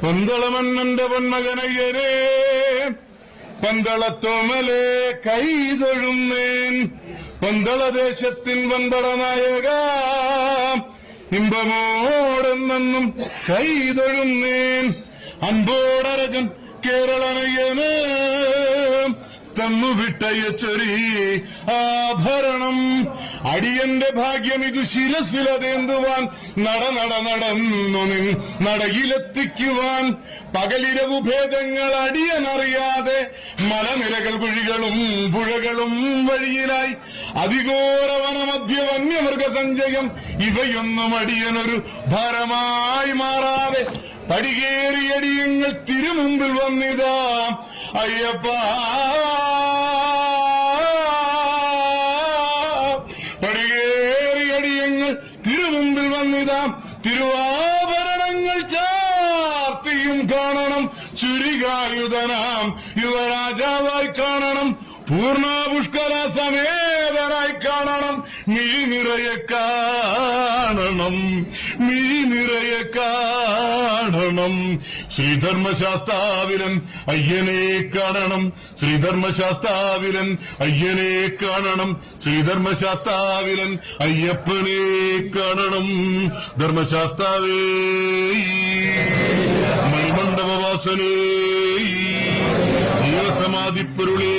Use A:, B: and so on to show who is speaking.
A: പന്തളമന്നന്റെ പൊന്മകനയ്യരേ പന്തളത്തോമലെ കൈതൊഴുന്നേൻ പന്തളദേശത്തിൻ വൻപട നായക ഇമ്പമോടെന്നും കൈതൊഴുന്നേൻ അൻപോടരജൻ കേരളനയ്യന് തന്നുവിട്ടയച്ചൊരി ആഭരണം അടിയന്റെ ഭാഗ്യം ഇത് ശിരസിലതേന്തുവാൻ നടന്നു നടയിലെത്തിക്കുവാൻ പകലിരവു ഭേദങ്ങൾ അടിയനറിയാതെ മലനിരകൾ കുഴികളും പുഴകളും വഴിയിലായി അതിഘോര വനമധ്യ വന്യമൃഗസഞ്ചയം ഇവയൊന്നും അടിയനൊരു ഭാരമായി മാറാതെ പടികേറിയടിയങ്ങൾ തിരുമുമ്പിൽ വന്നിതാ അയ്യപ്പ പടികേറിയടിയങ്ങൾ തിരുമുമ്പിൽ വന്നിതാ തിരുവാഭരണങ്ങൾ ചാർത്തിയും കാണണം ചുരികായുധനാം യുവരാജാവായി കാണണം പൂർണ്ണ പുഷ്കര സമേതനായി കാണണം മിഴി നിറയെ കാണണം ശ്രീധർമ്മശാസ്താവിലൻ അയ്യനെ കാണണം ശ്രീധർമ്മശാസ്താവിലൻ അയ്യനെ കാണണം ശ്രീധർമ്മശാസ്താവിലൻ അയ്യപ്പനെ കാണണം ധർമ്മശാസ്താവേ മണിമണ്ഡപവാസനേ ജീവസമാധിപ്പൊരുളേ